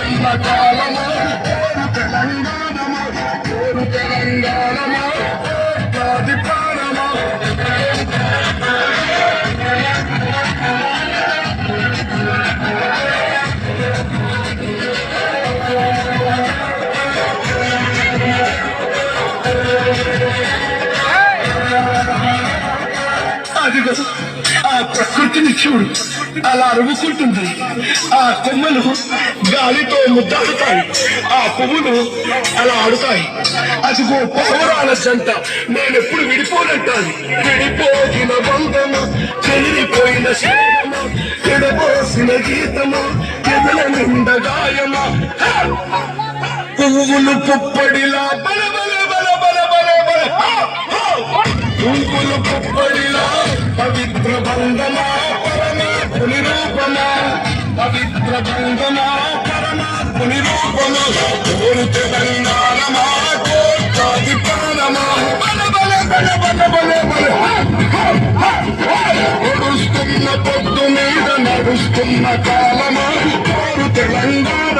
నడుస్తున్న కాలమా తెలంగాణమా తెలంగాణమా కోట్లాది ప్రాణమా అదిగో ఆ ప్రకృతిని చూడు అలా అరుముకుంటుంది. ఆ కొమ్మలు గాలితో ముద్దాడుతాయి, ఆ పువ్వులు అలా ఆడుతాయి. అదిగో పౌరాల జంట నేనెప్పుడు విడిపోనంటాను. విడిపోయిన బంధము చెల్లిపోయిన శేషము ఎడబోసిన గీతము ఎదల నిండ గాయమా పువ్వులు పుప్పడిలా బల బల బల బల బల బల పువ్వులు పుప్పడిలా పవిత్ర బంధమా పరమాత్ముని రూపమా పవిత్ర బంధమా పరమాత్ముని రూపమా కోరు తెలంగాణమా కోట్లాది ప్రాణమా బల బల బల బల బల బల నడుస్తున్న పొద్దు మీద నడుస్తున్న కాలమా కోరు తెలంగాణ